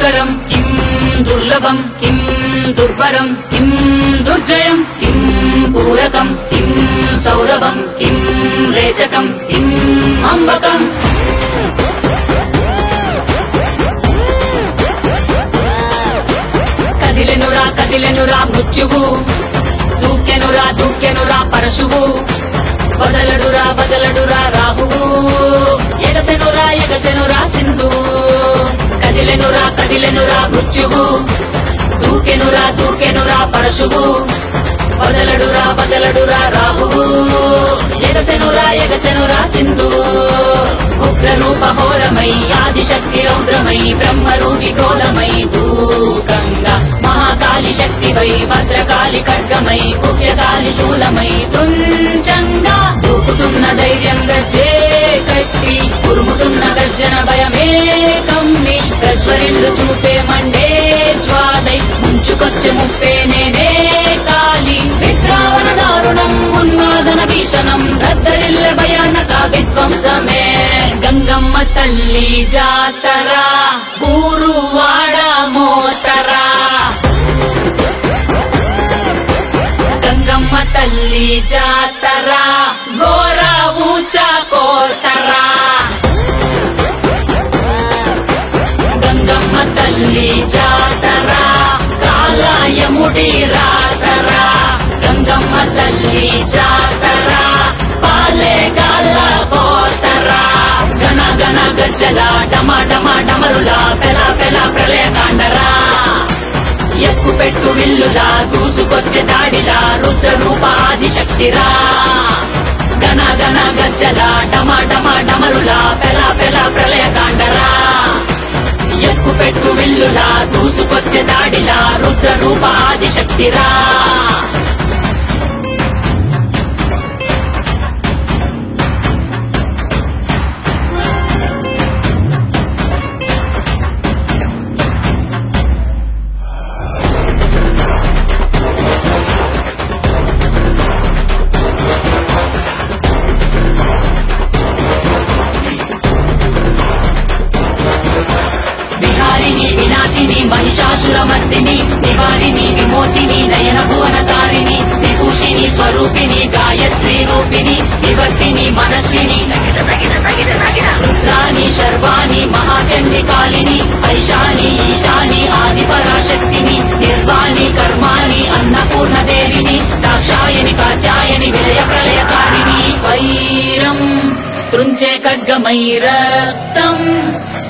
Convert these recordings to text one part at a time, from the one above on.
దుష్కరం కిం దుర్లభం కిం దుర్భరం కిం దుర్జయం కిం పూరకం కిం సౌరభం కిం రేచకం కిం అంబకం కదిలెనురా మృత్యువు దూకెనురా పరశువు వదలడురా రాహువు ఎగసెనురా సింధువు కదిలెనురా మృత్యువు దూకెనురా పరశువు వదలడురా రాహువు ఎగసెనురా సింధువు ఉగ్రరూప హోరమై ఆదిశక్తి రౌద్రమై బ్రహ్మరూపి క్రోధమై దూకంగా మహాకాళి శక్తివై భద్రకాళి ఖడ్గమై గుహ్యకాళి శూలమై తుంచంగా దూకుతున్న ధైర్యం గజ్జే కట్టి ఉరుముతున్న గర్జన భయమే కమ్మి గజ్వరిల్లు చూపే మండే జ్వాలై ముంచుకొచ్చే ముప్పే నేనే కాళి విద్రావణ దారుణం ఉన్మాదన భీషణం రద్దరిల్ల భయానక విధ్వంసమే గంగమ్మ తల్లి జాతరా ఊరువాడ మోతరా గంగమ్మ తల్లి జాతరా ఘోర ఊచ కోతరా గంగమ్మ తల్లి జాతరా కాలాయముడి రాతరా గంగమ్మ తల్లి జాతరా పాలే గాల కోతరా గణ గణ గజ్జల డమరులా పెల ప్రళయ కాండరా ఎక్కుపెట్టు విల్లులా దూసుకొచ్చే దాడిలా రుద్ర రూప ఆదిశక్తిరా గణ గణ గజ్జల డమరులా పెల ప్రళయ కాండరా ఎక్కుపెట్టు విల్లులా దూసుకొచ్చే దాడిలా రుద్ర రూప ఆదిశక్తిరా महिषासुरमर्दिनी निवारिणी विमोचिनी नयन भुवन तारिणी विभूषिणी स्वरूपिणी गायत्री रूपिणी विवर्तिनी मनस्विनी रुद्राणी शर्वाणी महाचंडी कालिनी ऐशानी ईशानी आदि पराशक्तिनी निर्वाणी कर्माणि अन्नपूर्ण देविनी दाक्षायनि कात्यायनि विलय प्रलयकारिणी वैरं త్రుంచే ఖడ్గమై రక్తం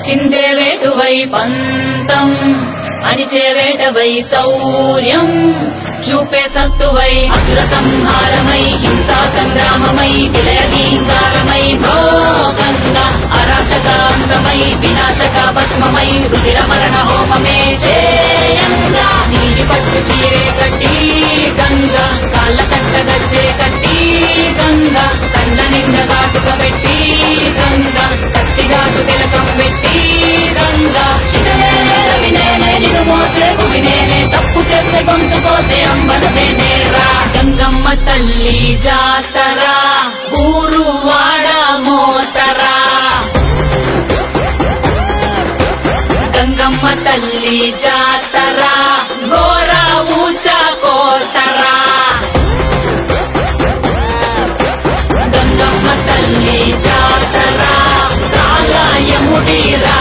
చిందే వేటువై పంతం అణిచే వేటవై శౌర్యం చూపే సత్తువై అసుర సంహారమై హింసా సంగ్రామమై విలయ గీంకారమై భోగంగా అరాచకాంతమై వినాశక భస్మమై రుధిర మరణ హోమమే చేయంగా నీలి పట్టు చీరే కట్టి గంగా కాళ్ళ కట్ట గజ్జే కట్టి గంగా కండ్ల నిండా కాటుక పెట్టి గంగా కత్తిగాటు తిలకం పెట్టి గంగా శిఖలేనే రవినేనే నిన్ను మోసే భూమినేనే తప్పు చేస్తే గొంతు కోసే అంబనదేనేరా గంగమ్మ తల్లి జాతరా ఊరువాడ మోతరా గంగమ్మ తల్లి జాతరా ఘోర ఊచ కోతరా గంగమ్మ తల్లి జాతరా కాలాయముడి రా